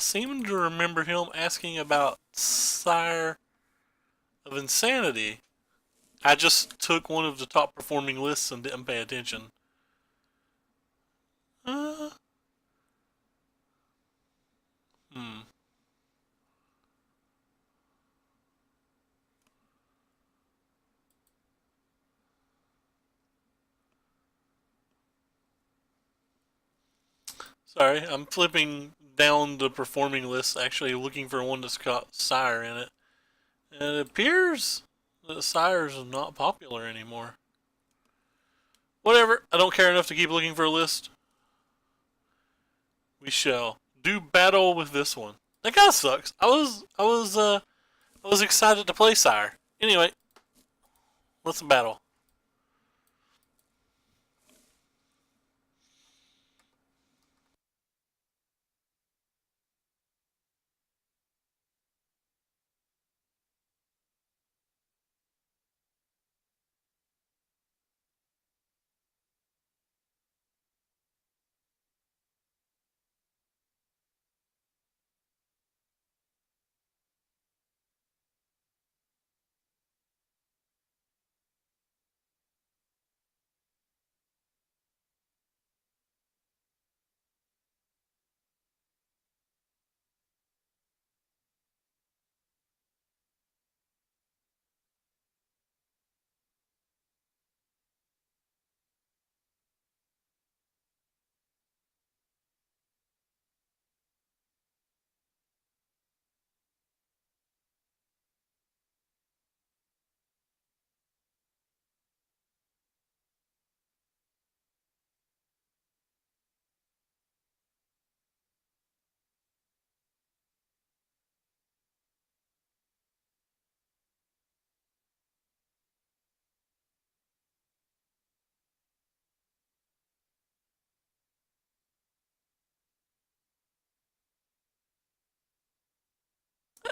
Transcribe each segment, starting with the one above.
seem to remember him asking about Sire of Insanity. I just took one of the top performing lists and didn't pay attention. Uh, hmm. Sorry, I'm flipping down the performing list, actually looking for one that's got Sire in it. And it appears that Sire's not popular anymore. Whatever, I don't care enough to keep looking for a list. We shall do battle with this one. That kind of sucks. I was excited to play Sire. Anyway, let's battle.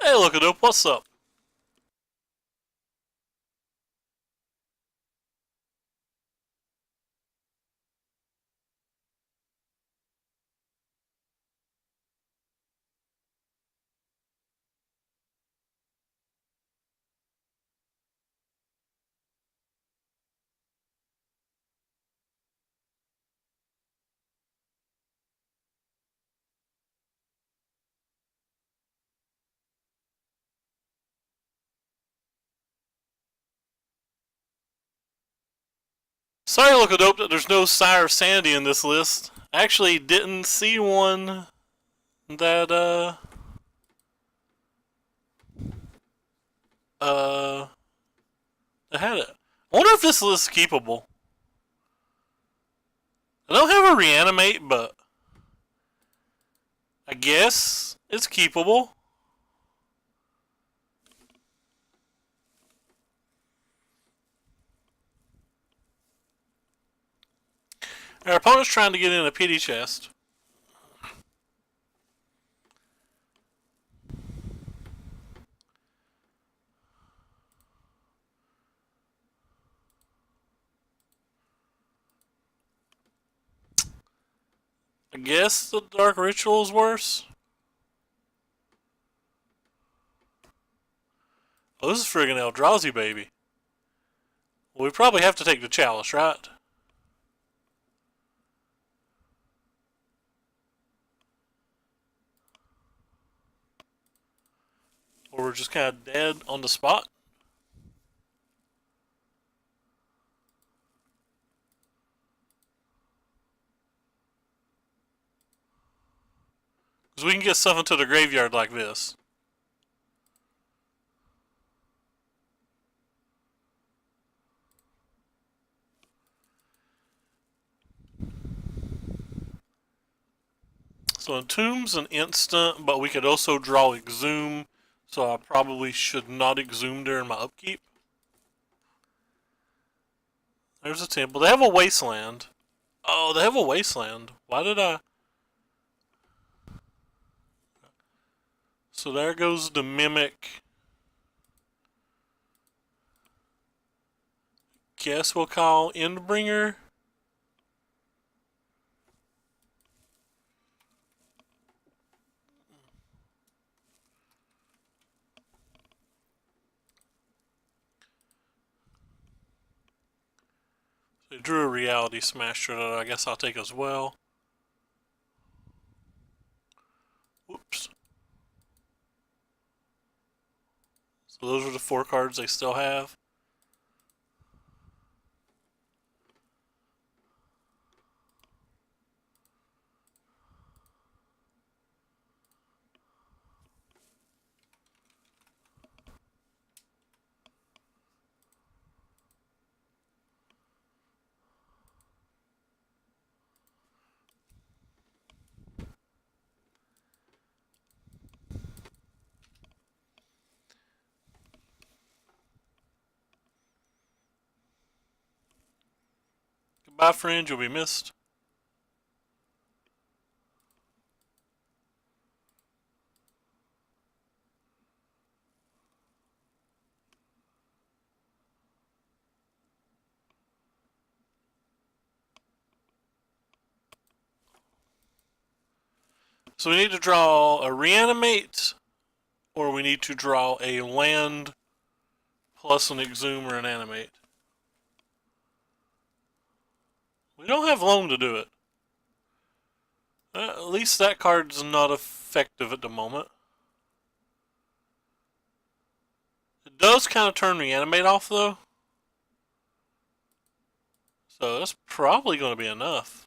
Hey, look it up. What's up? Sorry, look it up that there's no Sire of Sandy in this list. I actually didn't see one that uh that had it. I wonder if this list is keepable. I don't have a reanimate, but I guess it's keepable. Our opponent's trying to get in a pity chest. I guess the Dark Ritual is worse. Oh, this is friggin' Eldrazi, baby. Well, we probably have to take the Chalice, right? Or we're just kind of dead on the spot. Because we can get stuff into the graveyard like this. So Entomb's an instant, but we could also draw Exhume, so I probably should not Exhume during my upkeep. There's a temple. They have a wasteland. Oh, they have a wasteland. Why did I... So there goes the Mimic. Guess we'll call Endbringer. They drew a reality smasher that I guess I'll take as well. Whoops. So those are the 4 cards they still have. Goodbye, friend. You'll be missed. So we need to draw a Reanimate, or we need to draw a land plus an Exhume or an Animate. We don't have Loam to do it. At least that card's not effective at the moment. It does kind of turn Reanimate off, though. So that's probably going to be enough.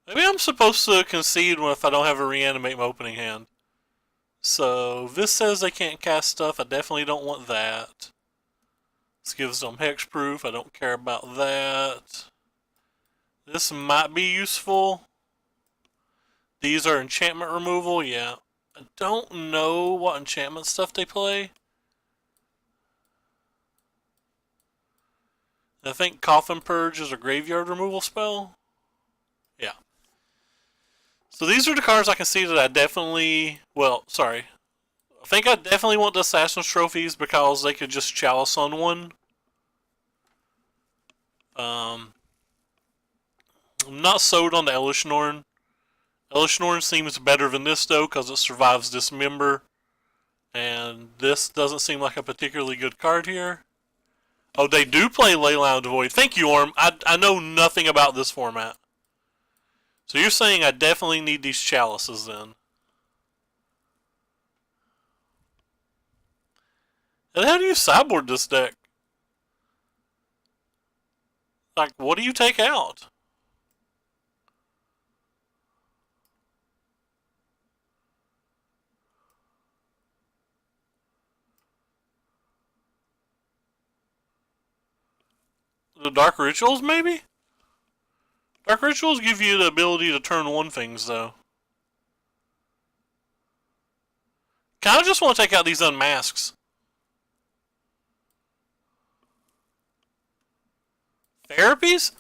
Maybe I'm supposed to concede if I don't have a Reanimate in my opening hand. So this says they can't cast stuff. I definitely don't want that. This gives them hexproof. I don't care about that. This might be useful. These are enchantment removal, yeah. I don't know what enchantment stuff they play. I think Coffin Purge is a graveyard removal spell. Yeah. So these are the cards I can see that I definitely, well, sorry. I think I definitely want the Assassin's Trophies because they could just Chalice on one. I'm not sold on the Elish Norn. Elish Norn seems better than this though because it survives Dismember. And this doesn't seem like a particularly good card here. Oh, they do play Leyline of the Void. Thank you, Orm. I know nothing about this format. So you're saying I definitely need these chalices then. And how do you sideboard this deck? Like, what do you take out? The Dark Rituals, maybe? Dark Rituals give you the ability to turn one things, though. Kinda just want to take out these unmasks. Therapies?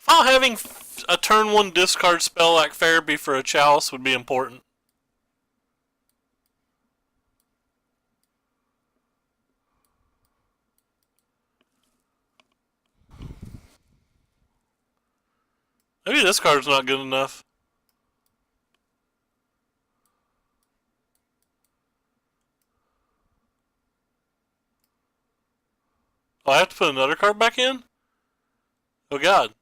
While having a turn one discard spell like Therapy for a Chalice would be important. Maybe this card's not good enough. Oh, I have to put another card back in? Oh god.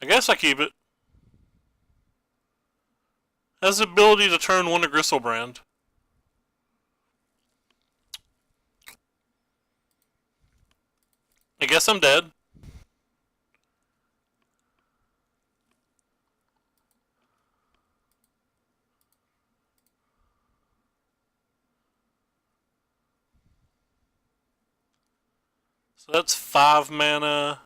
I guess I keep it. Has the ability to turn one to Gristlebrand. I guess I'm dead. So that's 5 mana.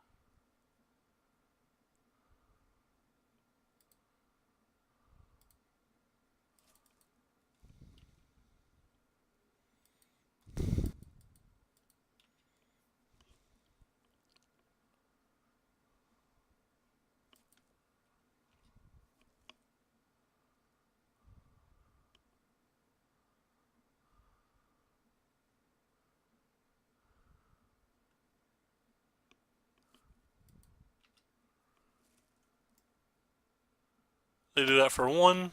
They do that for 1.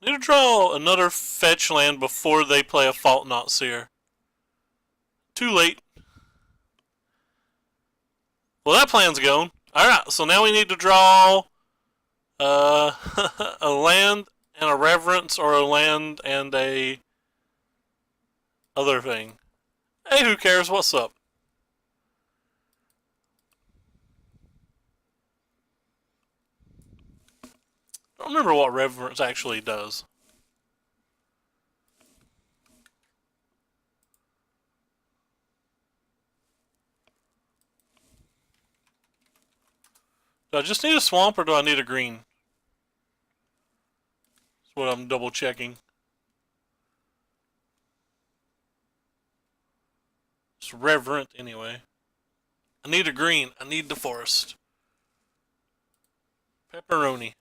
Need to draw another fetch land before they play a Fault Not Seer. Too late. Well, that plan's gone. Alright, so now we need to draw a land and a Reverence, or a land and a other thing. Hey, who cares? What's up? I don't remember what Reverence actually does. Do I just need a swamp, or do I need a green? That's what I'm double checking. It's Reverent anyway. I need a green. I need the forest. Pepperoni.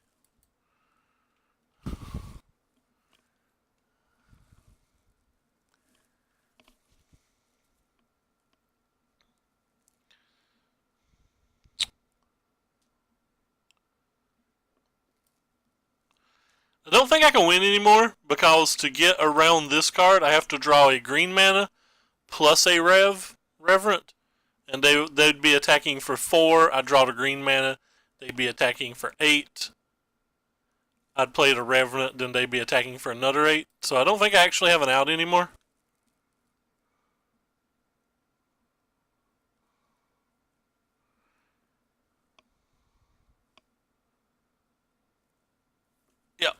I don't think I can win anymore, because to get around this card, I have to draw a green mana plus a Reverent, and they'd be attacking for 4. I'd draw the green mana. They'd be attacking for 8. I'd play the Revenant, then they'd be attacking for another 8. So I don't think I actually have an out anymore. Yep.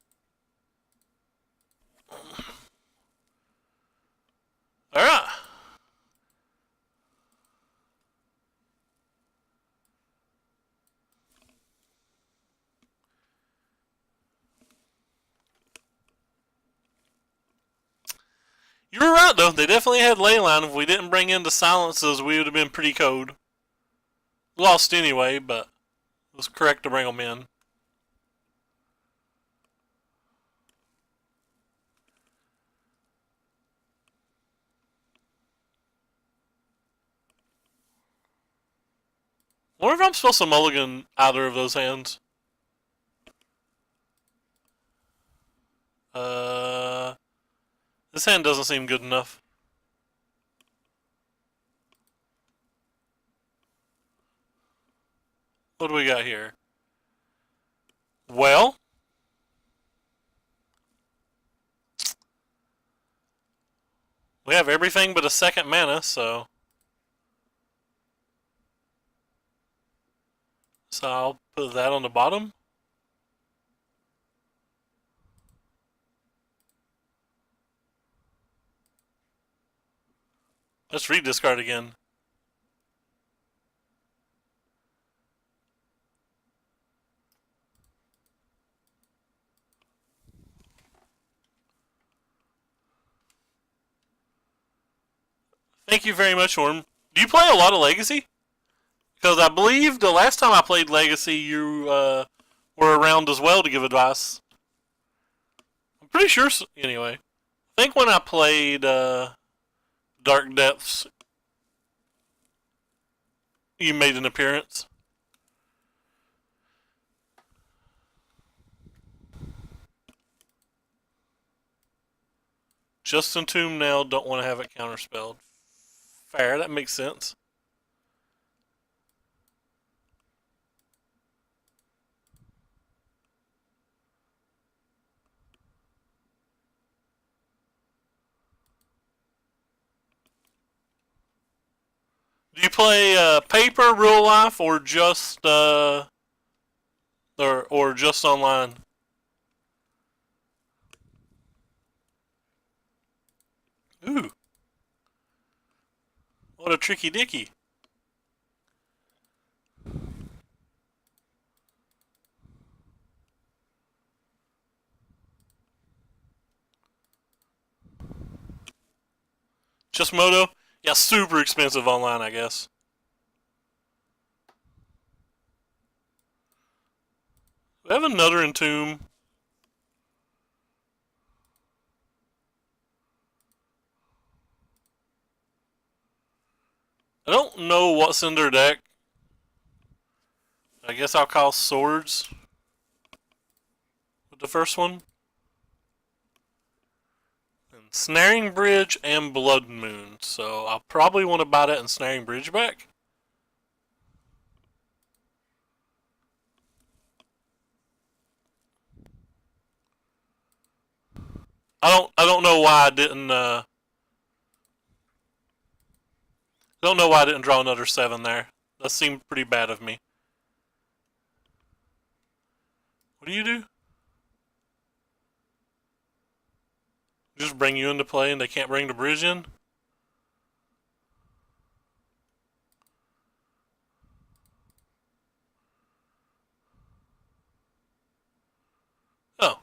Alright. You were right, though. They definitely had Leyline. If we didn't bring in the silences, we would have been pretty cold. Lost anyway, but it was correct to bring them in. I wonder if I'm supposed to mulligan either of those hands. This hand doesn't seem good enough. What do we got here? Well, we have everything but a second mana, so I'll put that on the bottom. Let's rediscard again. Thank you very much, Orm. Do you play a lot of Legacy? Because I believe the last time I played Legacy, you were around as well to give advice. I'm pretty sure, anyway. I think when I played Dark Depths, you made an appearance. Just Entomb now, don't want to have it counterspelled. Fair, that makes sense. Do you play paper, real life, or just or just online? Ooh, what a tricky dicky. Just Moto? Yeah, super expensive online, I guess. We have another Entomb. I don't know what's in their deck. I guess I'll call Swords with the first one. And Snaring Bridge and Blood Moon. So I'll probably want to buy that and Snaring Bridge back. I don't know why I didn't don't know why I didn't draw another 7 there. That seemed pretty bad of me. What do you do? Just bring you into play and they can't bring the bridge in? Oh.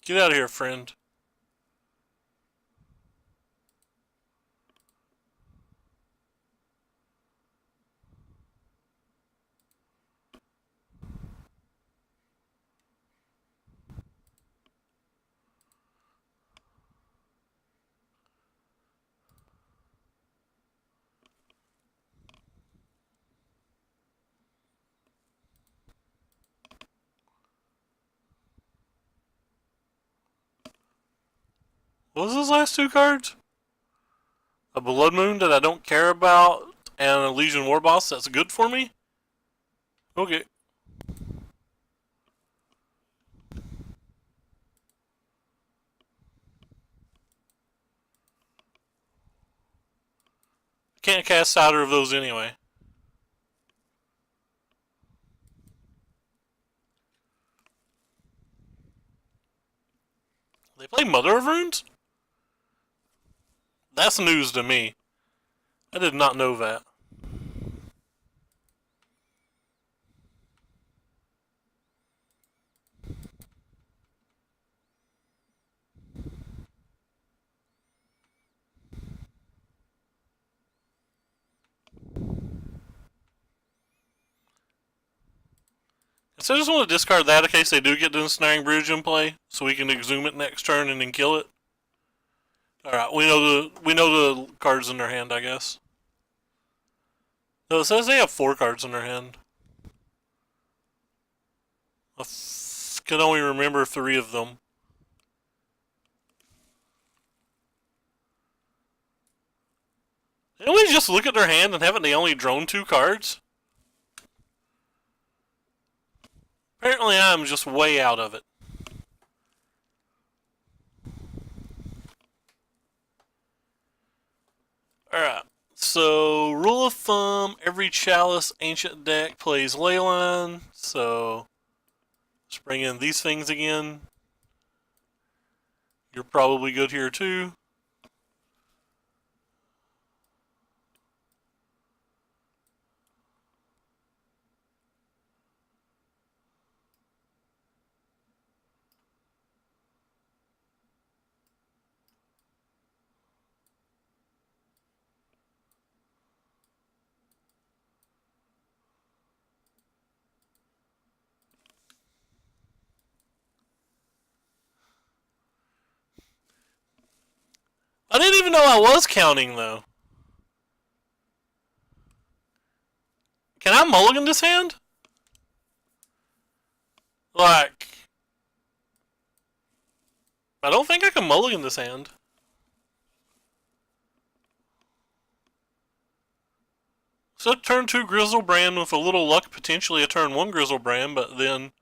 Get out of here, friend. What was those last 2 cards? A Blood Moon that I don't care about and a Legion War Boss that's good for me? Okay. Can't cast either of those anyway. They play Mother of Runes? That's news to me. I did not know that. So I just want to discard that in case they do get the Ensnaring Bridge in play, so we can exhume it next turn and then kill it. Alright, we know the cards in their hand, I guess. No, it says they have 4 cards in their hand. I can only remember 3 of them. Didn't we just look at their hand and haven't they only drawn 2 cards? Apparently I'm just way out of it. Alright, so rule of thumb, every Chalice Ancient deck plays Leyline, so let's bring in these things again. You're probably good here too. I didn't even know I was counting though. Can I mulligan this hand? Like, I don't think I can mulligan this hand. So turn 2 Grizzlebrand with a little luck, potentially a turn 1 Grizzlebrand, but then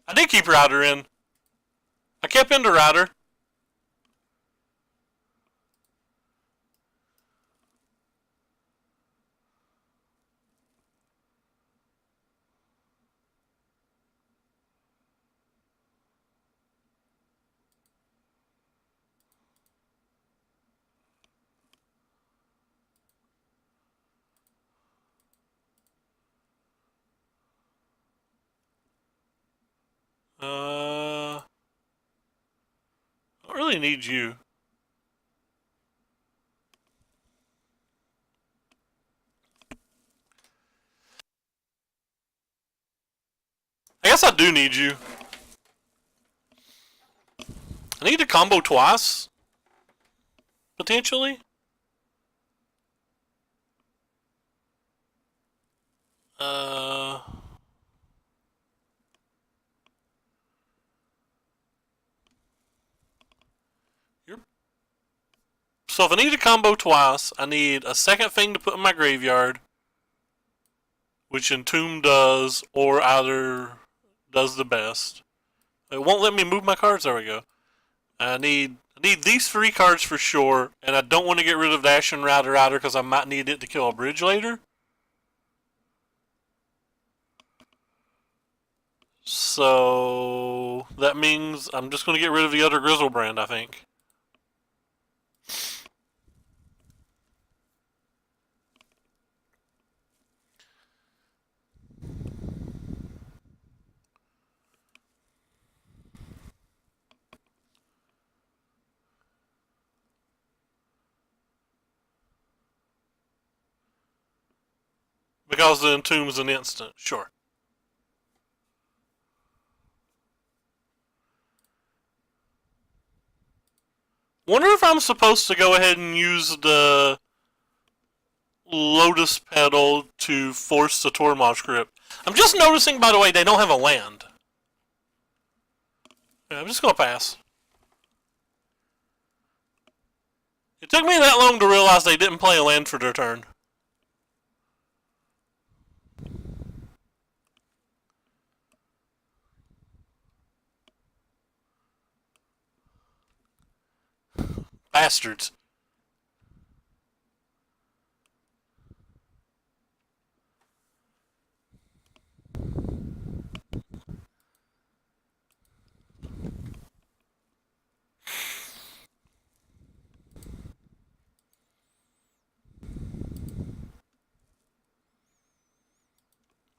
I did keep Rider in. I kept into Rider. I don't really need you. guess I do need you. I need to combo twice. Potentially. So if I need to combo twice, I need a second thing to put in my graveyard, which Entomb does, or either does the best. It won't let me move my cards. There we go. I need these 3 cards for sure, and I don't want to get rid of Dash and Rider because I might need it to kill a bridge later. So that means I'm just going to get rid of the other Grizzlebrand, I think. Because the Entomb's an instant, sure. Wonder if I'm supposed to go ahead and use the Lotus Petal to force the Tormod script. I'm just noticing, by the way, they don't have a land. Yeah, I'm just going to pass. It took me that long to realize they didn't play a land for their turn. Bastards.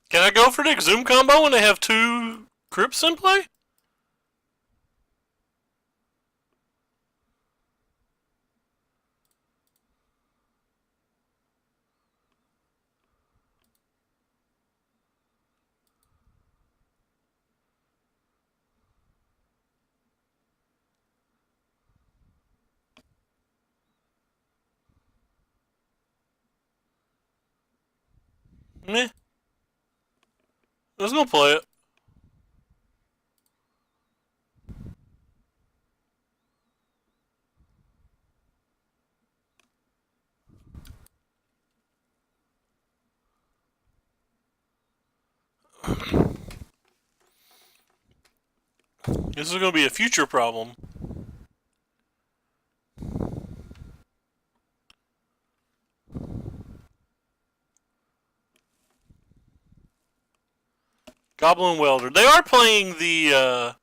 Can I go for the Exhume combo when they have 2 Crypts in play? Meh. Let's go play it. This is going to be a future problem. Goblin Welder. They are playing the,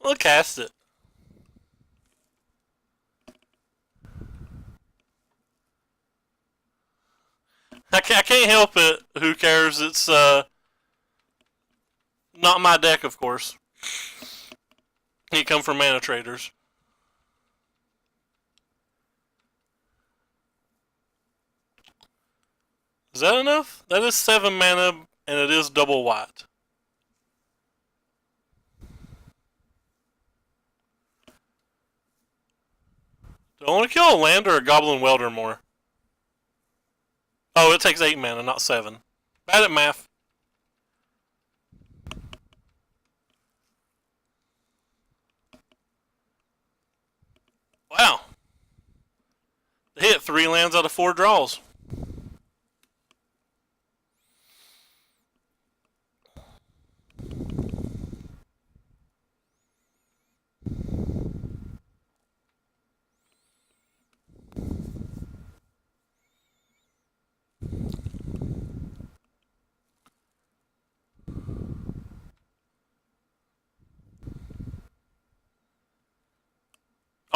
We'll cast it. I can't help it. Who cares? It's, not my deck, of course. It come from Mana Traders. Is that enough? That is 7 mana, and it is double white. Do I want to kill a land or a Goblin Welder more? Oh, it takes 8 mana, not 7. Bad at math. Wow. They hit 3 lands out of 4 draws.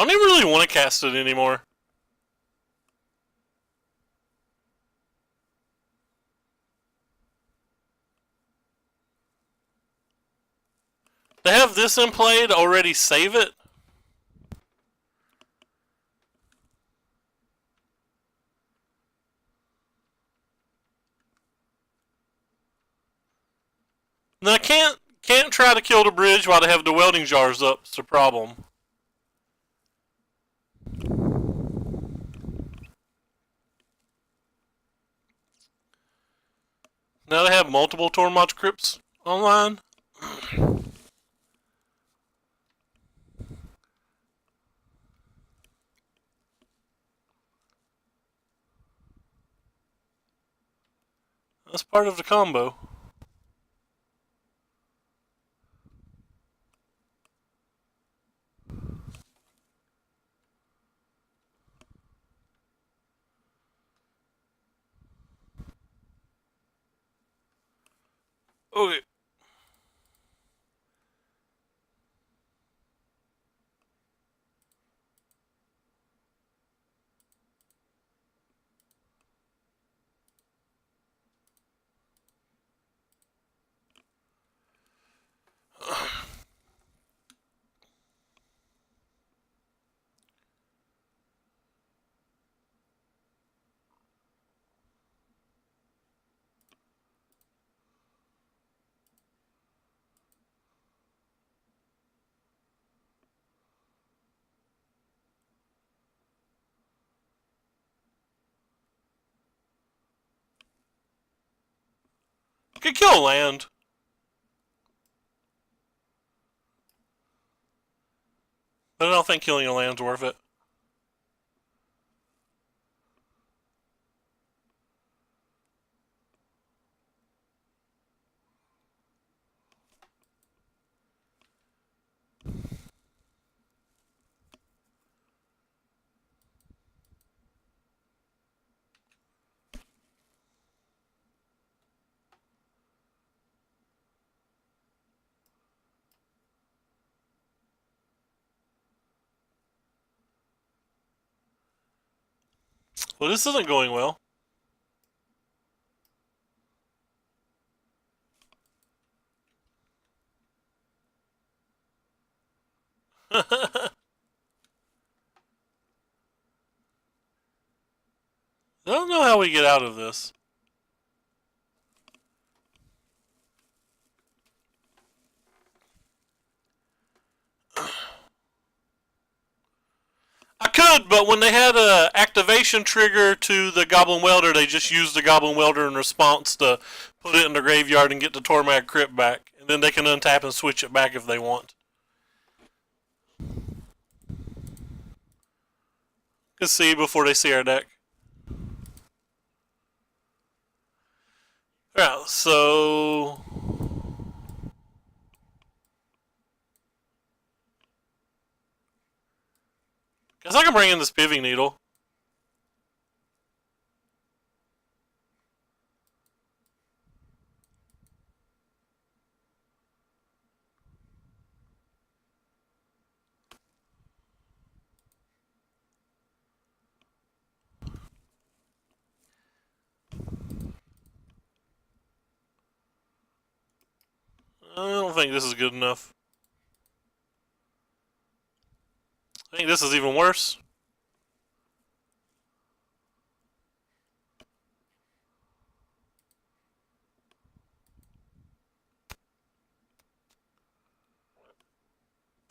I don't even really want to cast it anymore. They have this in play to already save it. Now I can't try to kill the bridge while they have the welding jars up. It's the problem. Now they have multiple Tormod crypts online. That's part of the combo. Okay. Could kill land. But I don't think killing a land's worth it. Well, this isn't going well. I don't know how we get out of this. I could, but when they had a activation trigger to the Goblin Welder, they just used the Goblin Welder in response to put it in the graveyard and get the Tormag Crypt back. And then they can untap and switch it back if they want. Can see before they see our deck. Yeah, so guess I can bring in this piving needle. I don't think this is good enough. I think this is even worse.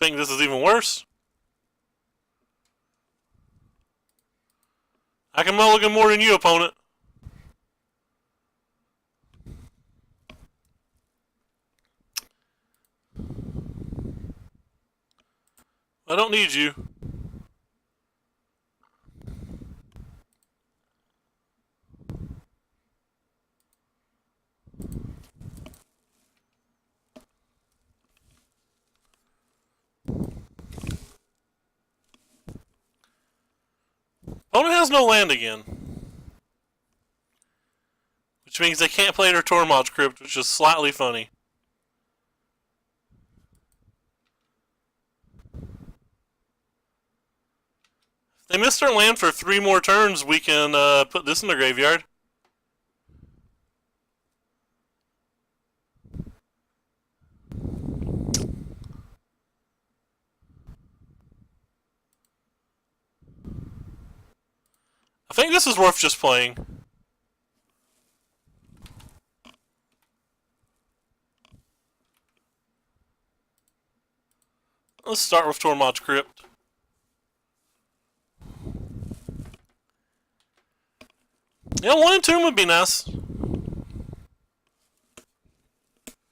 I think this is even worse. I can mulligan more than you, opponent. I don't need you. Opponent has no land again. Which means they can't play their Tormod's Crypt, which is slightly funny. If they miss their land for 3 more turns, we can put this in the graveyard. I think this is worth just playing. Let's start with Tormod's Crypt. Yeah, 1 and 2 would be nice.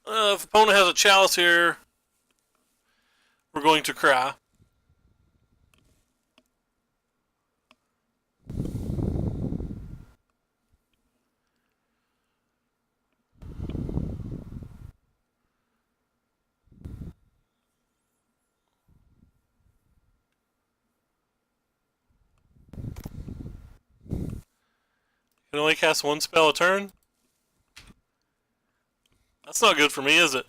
If opponent has a chalice here, we're going to cry. Can only cast 1 spell a turn? That's not good for me, is it?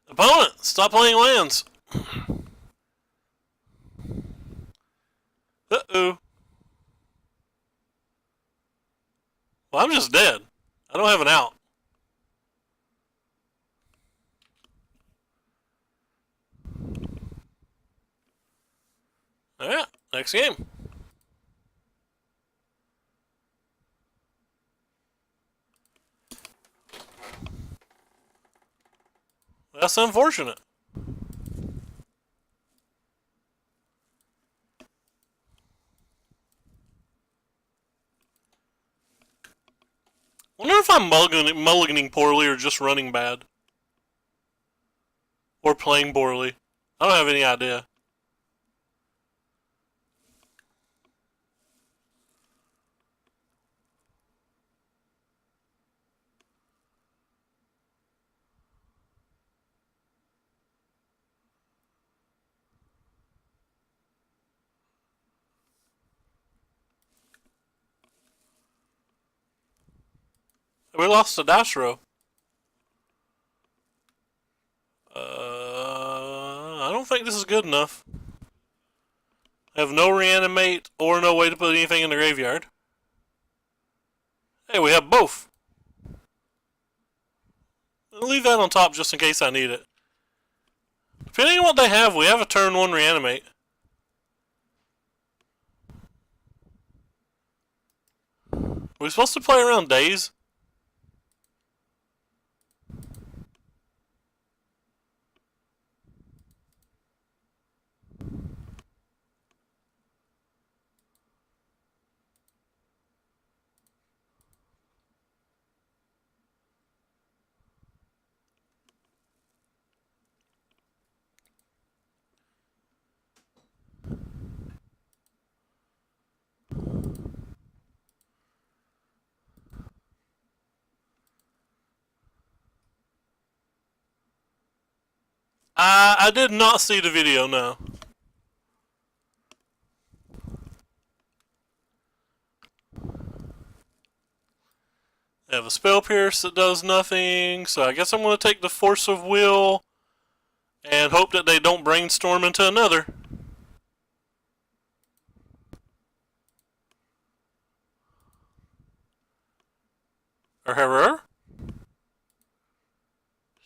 Opponent, stop playing lands. Uh-oh. Well, I'm just dead. I don't have an out. Alright, next game. That's unfortunate. Wonder if I'm mulliganing poorly or just running bad. Or playing poorly. I don't have any idea. We lost to dice row. I don't think this is good enough. I have no reanimate or no way to put anything in the graveyard. Hey, we have both. I'll leave that on top just in case I need it. Depending on what they have, we have a turn 1 reanimate. Are we supposed to play around days? I did not see the video, no. I have a Spell Pierce that does nothing, so I guess I'm going to take the Force of Will and hope that they don't brainstorm into another. Or horror.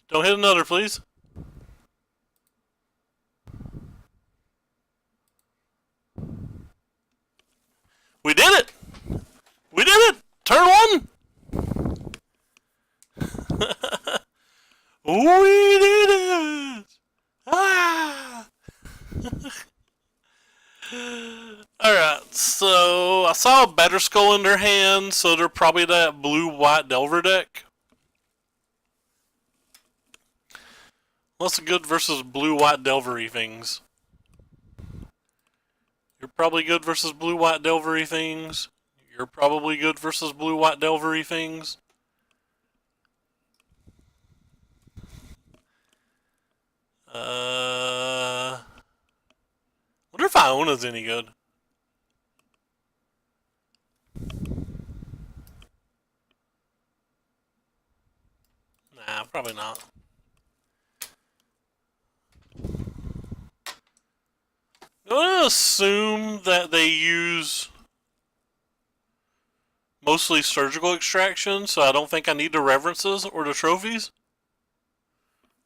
Don't hit another, please. We did it! We did it! Turn 1! We did it! Ah! Alright, so I saw a Better Skull in their hand, so they're probably that blue-white Delver deck. What's good versus blue-white Delvery things? You're probably good versus blue-white Delvery things. You're probably good versus blue-white Delvery things. Wonder if Iona's any good. Nah, probably not. I'm going to assume that they use mostly surgical extraction, so I don't think I need the reverences or the trophies.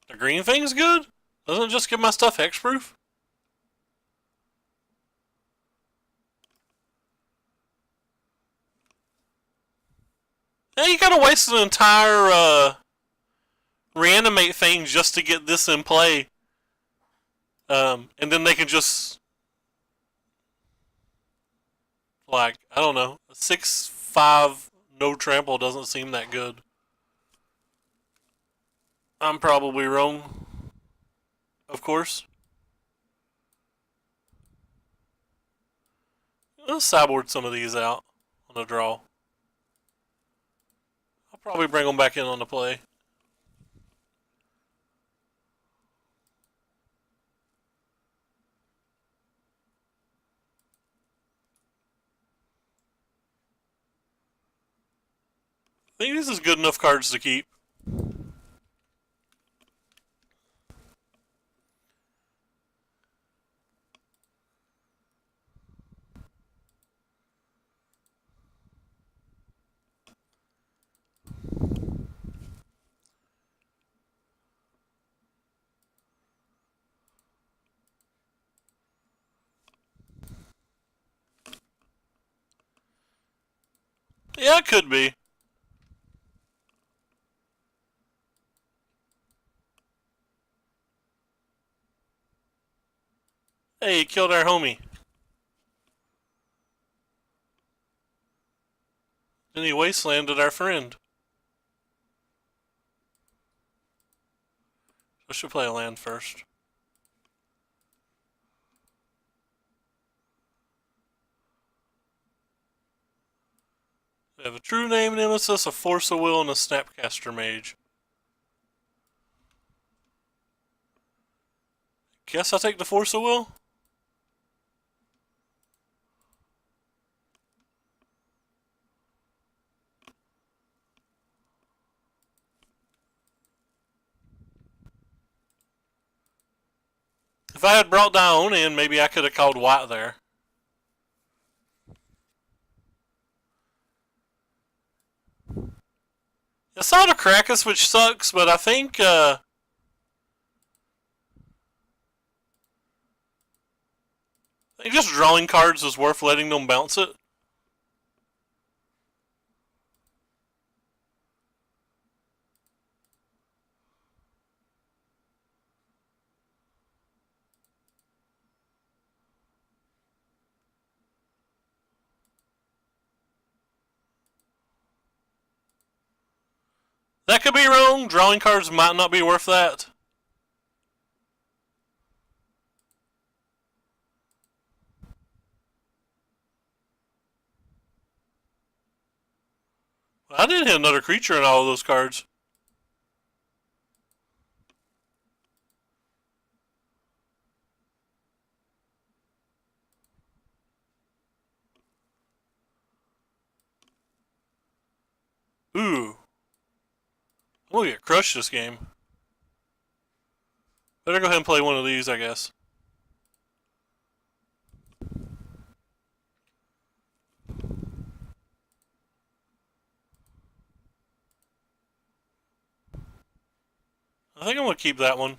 The green thing's good? Doesn't it just give my stuff hexproof? Yeah, you gotta waste an entire reanimate things just to get this in play. And then they can just, like, I don't know, 6-5 no trample doesn't seem that good. I'm probably wrong, of course. Let's sideboard some of these out on a draw. I'll probably bring them back in on the play. I think this is good enough cards to keep. Yeah, it could be. Hey, he killed our homie. Then he wastelanded our friend. I should play a land first. We have a True Name Nemesis, a Force of Will, and a Snapcaster Mage. Guess I'll take the Force of Will? If I had brought Dione in, maybe I could have called white there. I saw the Krakus, which sucks, but I think just drawing cards is worth letting them bounce it. That could be wrong. Drawing cards might not be worth that. I did hit another creature in all of those cards. Ooh. I'm gonna get crushed this game. Better go ahead and play one of these, I guess. I think I'm gonna keep that one.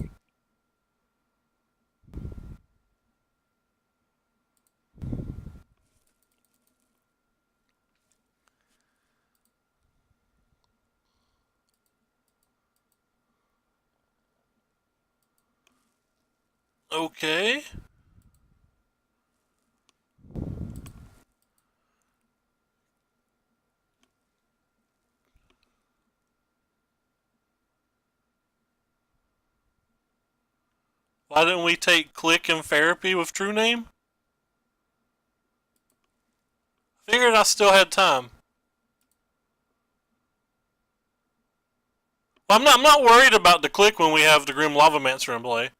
Okay. Why didn't we take Click and Therapy with True Name? Figured I still had time. Well, I'm not worried about the Click when we have the Grim Lavamancer in play.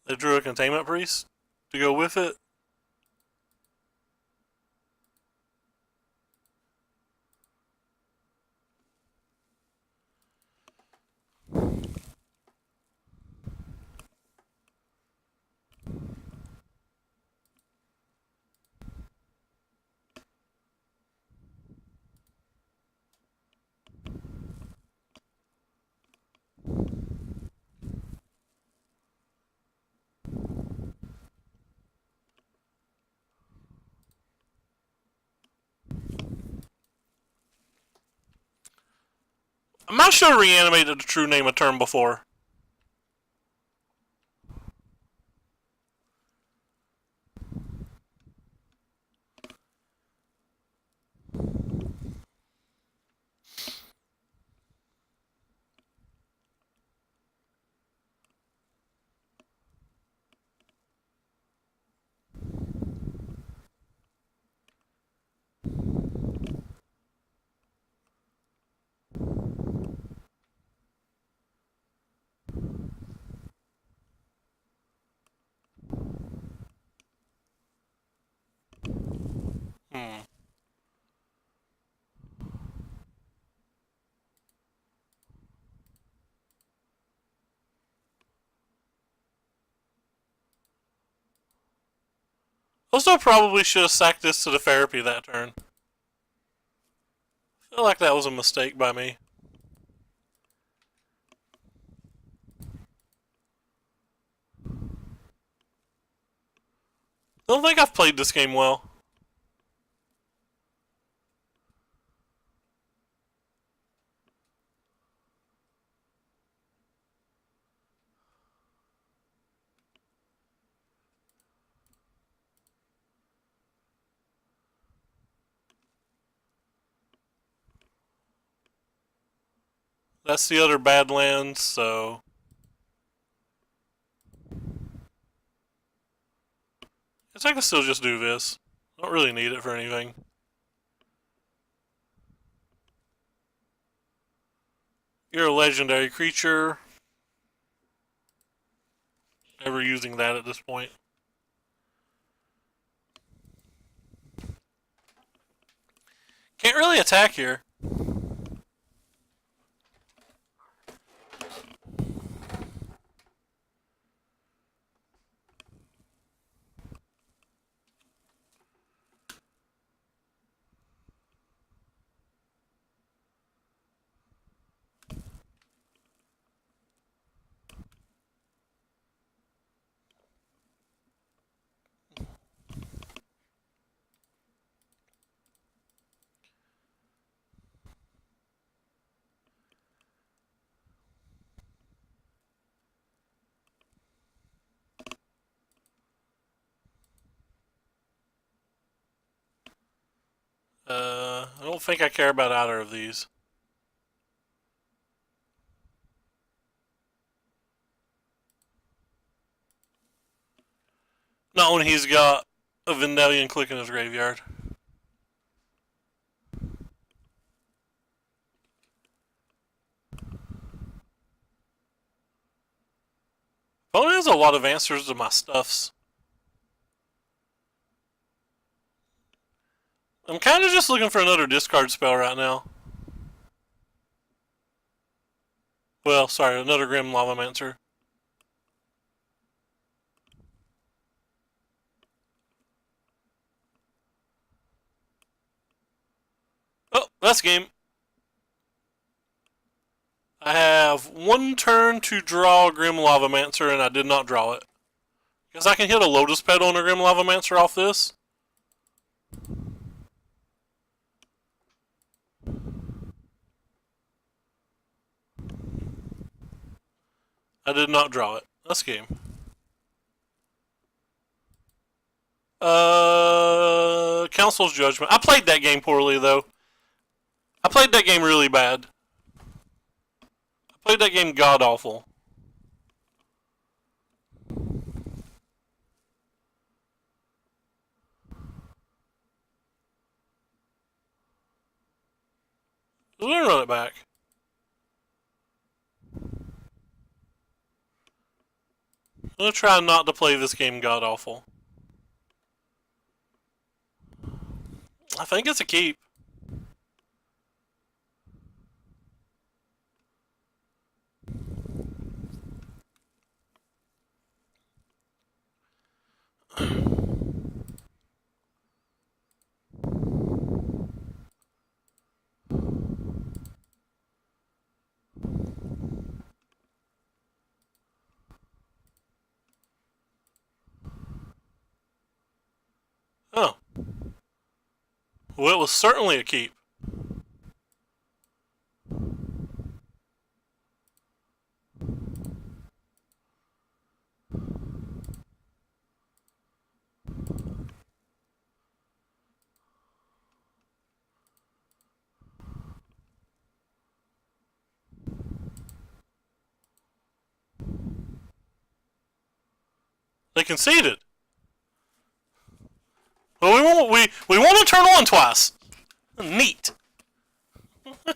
They drew a Containment Priest to go with it. I'm not sure reanimated a true name of term before. Hmm. Also, probably should have sacked this to the therapy that turn. I feel like that was a mistake by me. I don't think I've played this game well. That's the other Badlands, so I guess I can still just do this. I don't really need it for anything. You're a legendary creature. Never using that at this point. Can't really attack here. I don't think I care about either of these. Not when he's got a Vendalion click in his graveyard. Opponent has a lot of answers to my stuffs. I'm kind of just looking for another discard spell right now. Well, sorry, another Grim Lavamancer. Oh, that's game. I have one turn to draw a Grim Lavamancer, and I did not draw it. Because I can hit a Lotus Petal and a Grim Lavamancer off this. I did not draw it. That's game. Council's Judgment. I played that game poorly, though. I played that game really bad. I played that game god awful. I'm gonna run it back. I'm gonna try not to play this game god awful. I think it's a keep. Oh. Well, it was certainly a keep. They conceded. Well, we won on turn one twice. Neat. That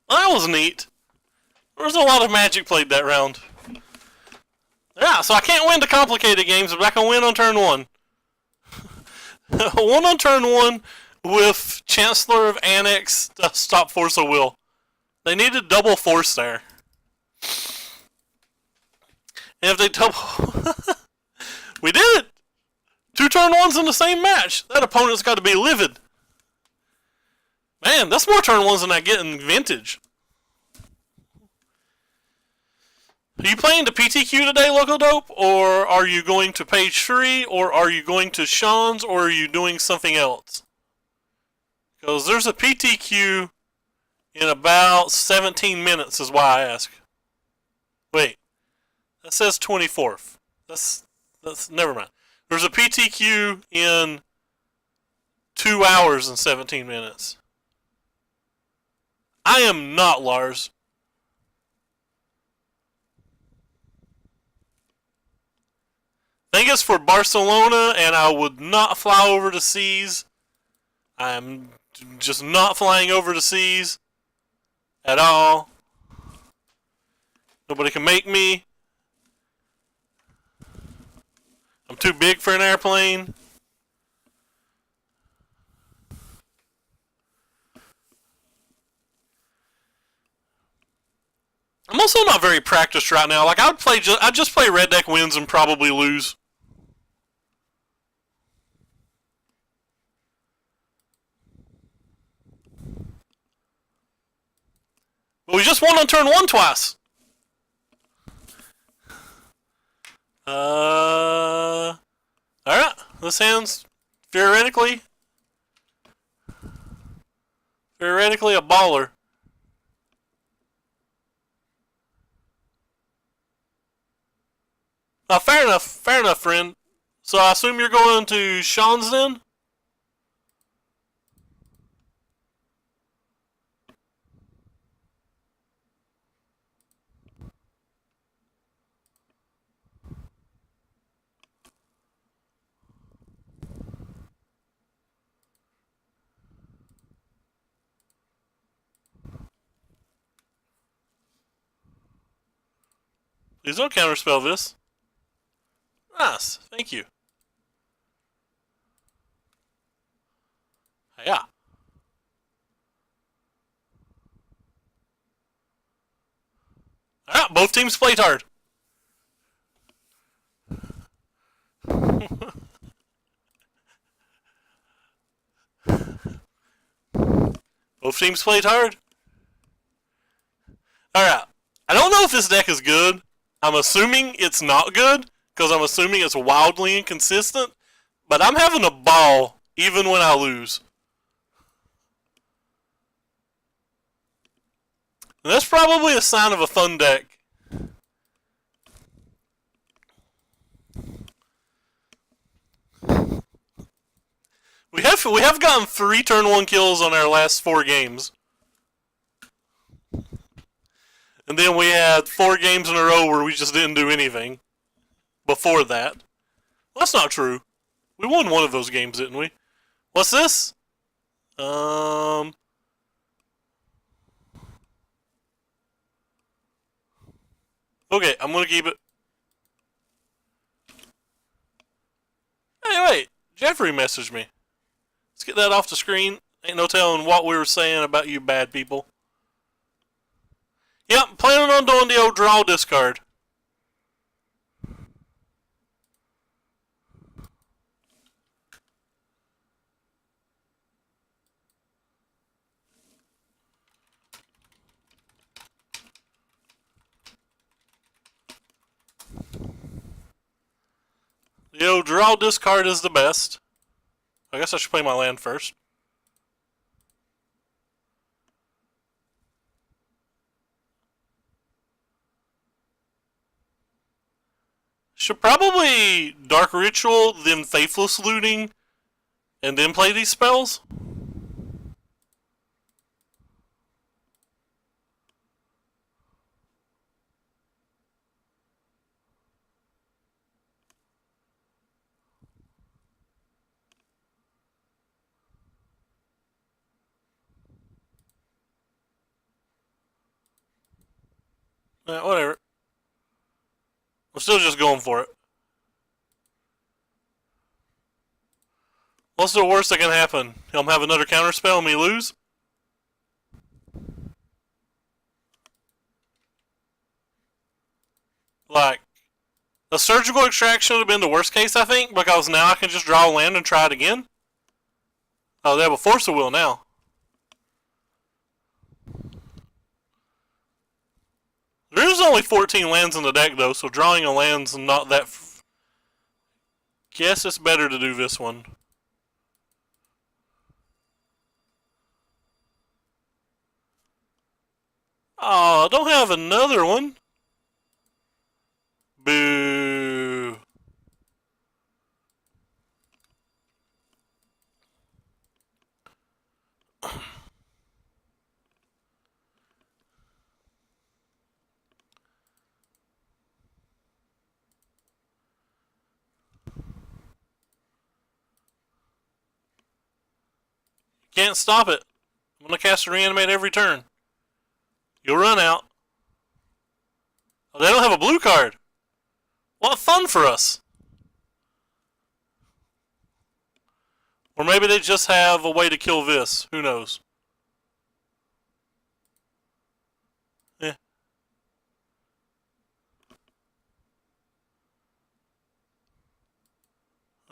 was neat. There was a lot of magic played that round. Yeah, so I can't win the complicated games, but I can win on turn one. One on turn one with Chancellor of Annex to stop Force of Will. They needed double force there. And if they double... We did it! 2 turn ones in the same match. That opponent's got to be livid. Man, that's more turn ones than I get in Vintage. Are you playing the PTQ today, Loco Dope? Or are you going to page 3? Or are you going to Sean's? Or are you doing something else? Because there's a PTQ in about 17 minutes is why I ask. Wait. That says 24th. That's never mind. There's a PTQ in 2 hours and 17 minutes. I am not Lars. I think it's for Barcelona, and I would not fly over the seas. I'm just not flying over the seas at all. Nobody can make me. I'm too big for an airplane. I'm also not very practiced right now. Like I'd just play Red Deck wins and probably lose. But we just won on turn 1 twice. Alright. This hand's theoretically a baller. Fair enough, friend. So I assume you're going to Sean's then? Please don't counterspell this. Nice, thank you. Yeah. Alright, both teams played hard. Both teams played hard. Alright. I don't know if this deck is good. I'm assuming it's not good, because I'm assuming it's wildly inconsistent. But I'm having a ball, even when I lose. And that's probably a sign of a fun deck. We have gotten 3 turn 1 kills on our last 4 games. And then we had 4 games in a row where we just didn't do anything before that. Well, that's not true. We won one of those games, didn't we? What's this? Okay, I'm gonna keep it. Hey, wait. Jeffrey messaged me. Let's get that off the screen. Ain't no telling what we were saying about you bad people. Yep, planning on doing the old draw discard. The old draw discard is the best. I guess I should play my land first. Should probably Dark Ritual, then Faithless Looting, and then play these spells. Whatever. I'm still just going for it. What's the worst that can happen? He'll have another counter spell and me lose? Like, a surgical extraction would have been the worst case, I think, because now I can just draw a land and try it again. Oh, they have a force of will now. There is only 14 lands in the deck, though, so drawing a land's not that... Guess it's better to do this one. Oh, don't have another one. Boo. Can't stop it. I'm going to cast a Reanimate every turn. You'll run out. Oh, they don't have a blue card. What fun for us. Or maybe they just have a way to kill this. Who knows? Yeah.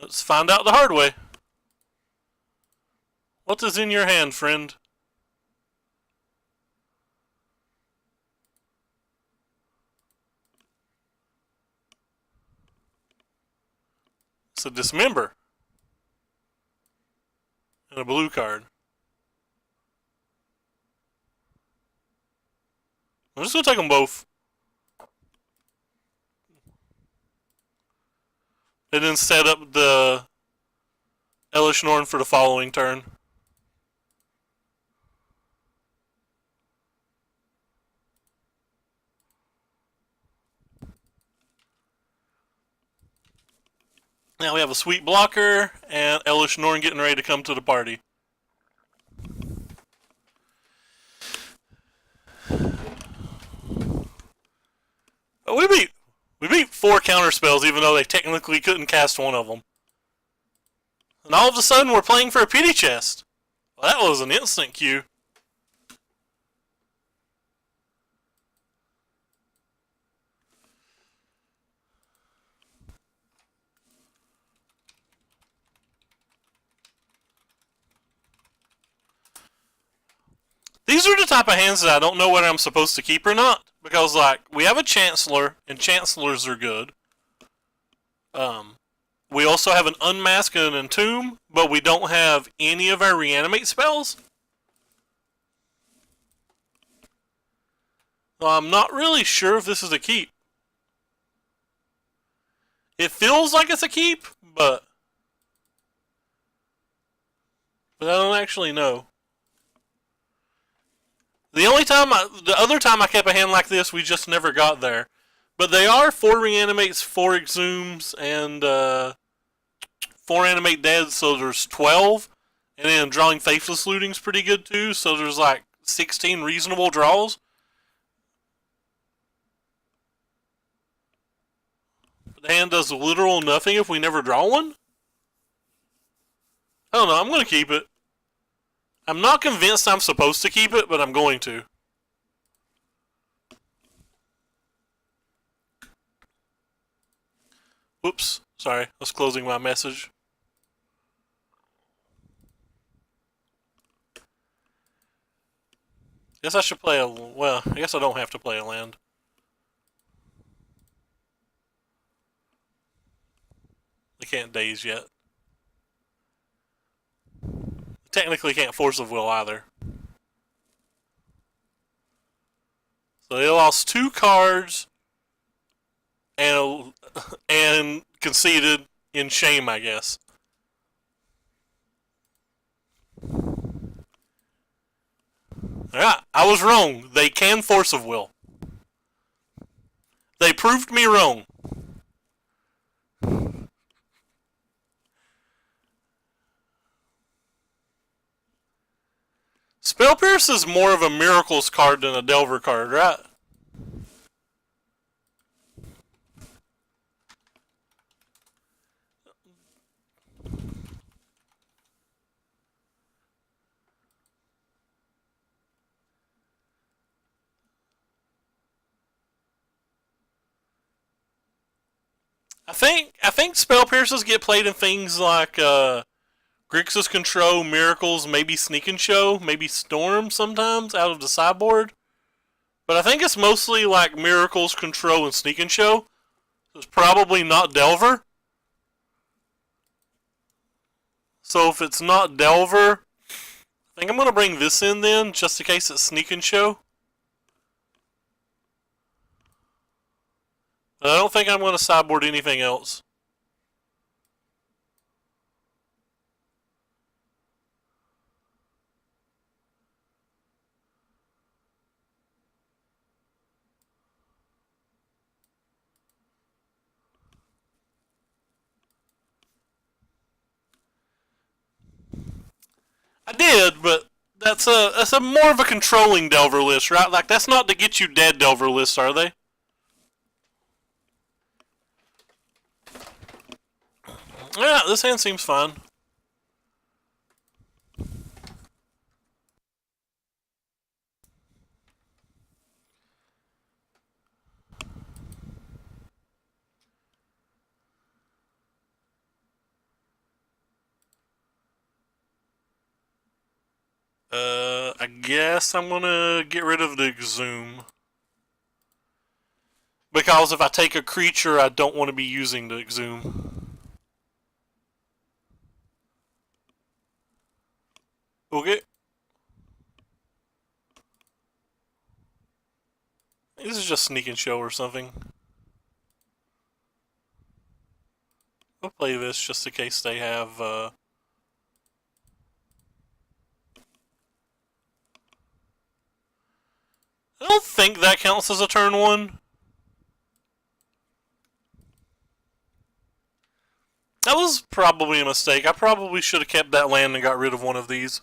Let's find out the hard way. What is in your hand, friend? It's a Dismember. And a blue card. I'm just going to take them both. And then set up the Elish Norn for the following turn. Now we have a sweet blocker and Elish Norn getting ready to come to the party. We beat 4 counter spells even though they technically couldn't cast one of them. And all of a sudden we're playing for a pity chest. Well, that was an instant cue. These are the type of hands that I don't know whether I'm supposed to keep or not. Because, like, we have a Chancellor, and Chancellors are good. We also have an Unmask and an Entomb, but we don't have any of our Reanimate spells. So I'm not really sure if this is a keep. It feels like it's a keep, but I don't actually know. The other time I kept a hand like this, we just never got there. But they are 4 Reanimates, 4 Exhumes, and 4 Animate Dead, so there's 12. And then drawing Faithless Looting's pretty good too, so there's like 16 reasonable draws. The hand does literal nothing if we never draw one? I don't know, I'm going to keep it. I'm not convinced I'm supposed to keep it, but I'm going to. Whoops, sorry, I was closing my message. Guess I should play a... well, I guess I don't have to play a land. They can't daze yet. Technically can't Force of Will either. So they lost 2 cards and conceded in shame, I guess. Yeah, I was wrong. They can Force of Will. They proved me wrong. Spell Pierce is more of a Miracles card than a Delver card, right? I think spell piercers get played in things like Grixis Control, Miracles, maybe Sneak and Show, maybe Storm sometimes out of the sideboard. But I think it's mostly like Miracles, Control, and Sneak and Show. So it's probably not Delver. So if it's not Delver, I think I'm going to bring this in then, just in case it's Sneak and Show. But I don't think I'm going to sideboard anything else. I did, but that's a more of a controlling Delver list, right? Like that's not to get you dead Delver lists, are they? Yeah, this hand seems fine. I guess I'm gonna get rid of the Exhume. Because if I take a creature, I don't want to be using the Exhume. Okay. This is just Sneak and Show or something. I'll play this just in case they have, I don't think that counts as a turn one. That was probably a mistake. I probably should have kept that land and got rid of one of these.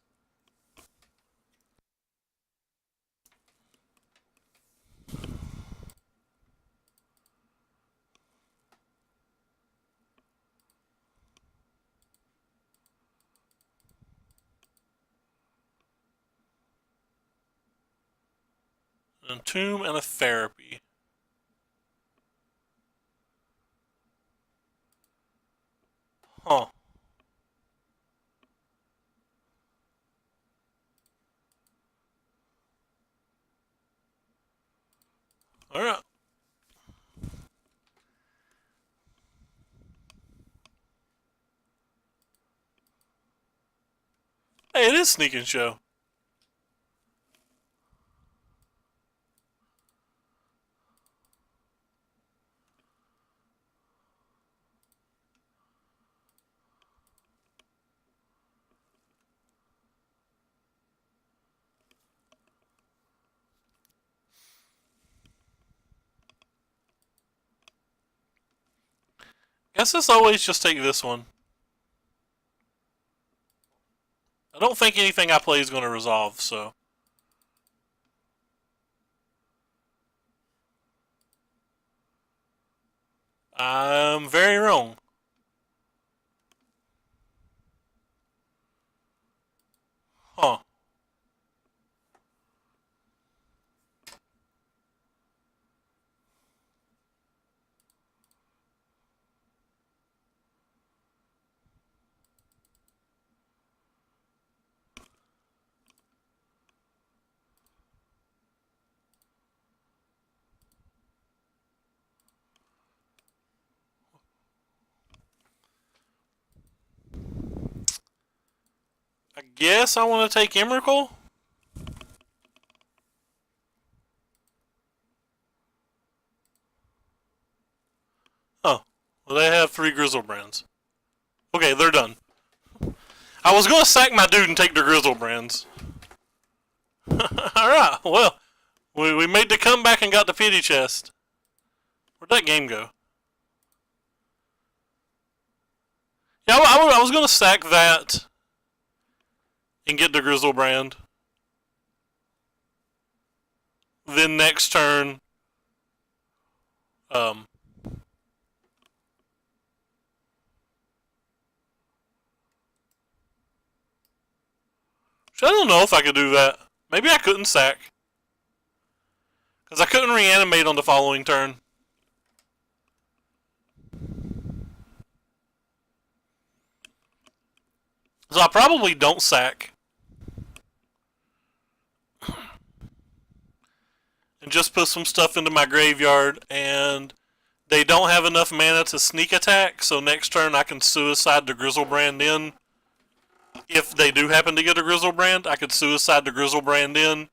A tomb and a therapy. Huh. Alright. Hey, it is Sneak and Show. Guess let's always just take this one. I don't think anything I play is going to resolve, so. I'm very wrong. Huh. I guess I want to take Emrakul. Oh. Well, they have 3 Grizzlebrands. Okay, they're done. I was going to sack my dude and take the Grizzlebrands. Alright, well, we made the comeback and got the pity chest. Where'd that game go? Yeah, I was going to sack that and get the Grizzlebrand. Then next turn, I don't know if I could do that. Maybe I couldn't sack. Because I couldn't reanimate on the following turn. So I probably don't sack. And just put some stuff into my graveyard, and they don't have enough mana to sneak attack, so next turn I can suicide the Grizzlebrand in. If they do happen to get a Grizzlebrand, I could suicide the Grizzlebrand in,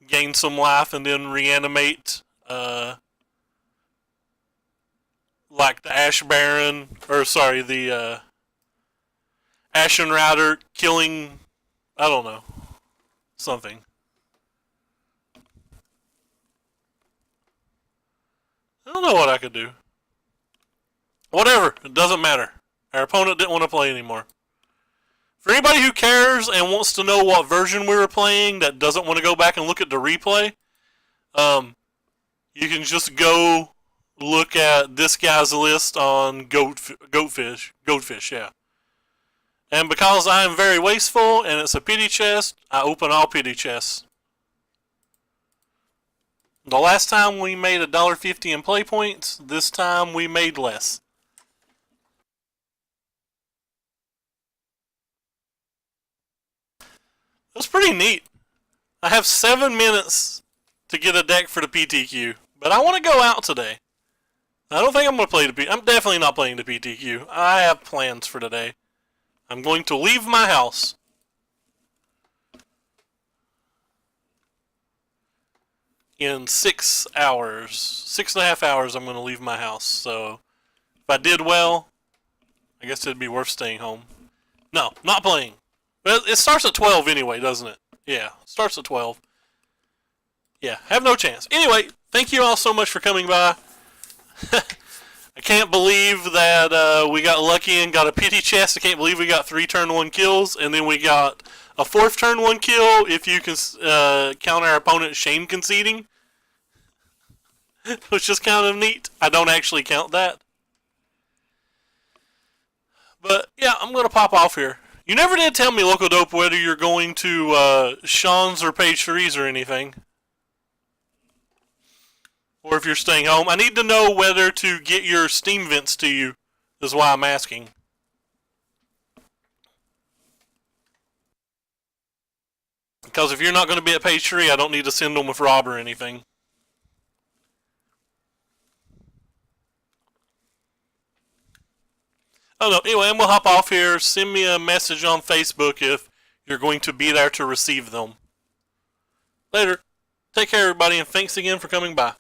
gain some life, and then reanimate, like the Ash Baron, or sorry, the Ashen Rider, killing, I don't know, something. I don't know what I could do. Whatever, it doesn't matter. Our opponent didn't want to play anymore. For anybody who cares and wants to know what version we were playing that doesn't want to go back and look at the replay, you can just go look at this guy's list on Goatfish, yeah. And because I am very wasteful and it's a pity chest, I open all pity chests. The last time we made $1.50 in play points, this time we made less. That's pretty neat. I have 7 minutes to get a deck for the PTQ, but I want to go out today. I don't think I'm going to play the PTQ. I'm definitely not playing the PTQ. I have plans for today. I'm going to leave my house. In 6 hours. 6.5 hours I'm going to leave my house. So, if I did well, I guess it'd be worth staying home. No, not playing. Well, it starts at 12 anyway, doesn't it? Yeah, it starts at 12. Yeah, have no chance. Anyway, thank you all so much for coming by. I can't believe that we got lucky and got a pity chest. I can't believe we got 3 turn 1 kills, and then we got a 4th turn 1 kill if you can count our opponent shame conceding. Which is kind of neat. I don't actually count that. But yeah, I'm going to pop off here. You never did tell me, Local Dope, whether you're going to Sean's or Page 3's or anything. Or if you're staying home. I need to know whether to get your Steam vents to you. Is why I'm asking. Because if you're not going to be at Page 3, I don't need to send them with Rob or anything. Oh no, anyway, I'm going to hop off here. Send me a message on Facebook if you're going to be there to receive them. Later. Take care, everybody, and thanks again for coming by.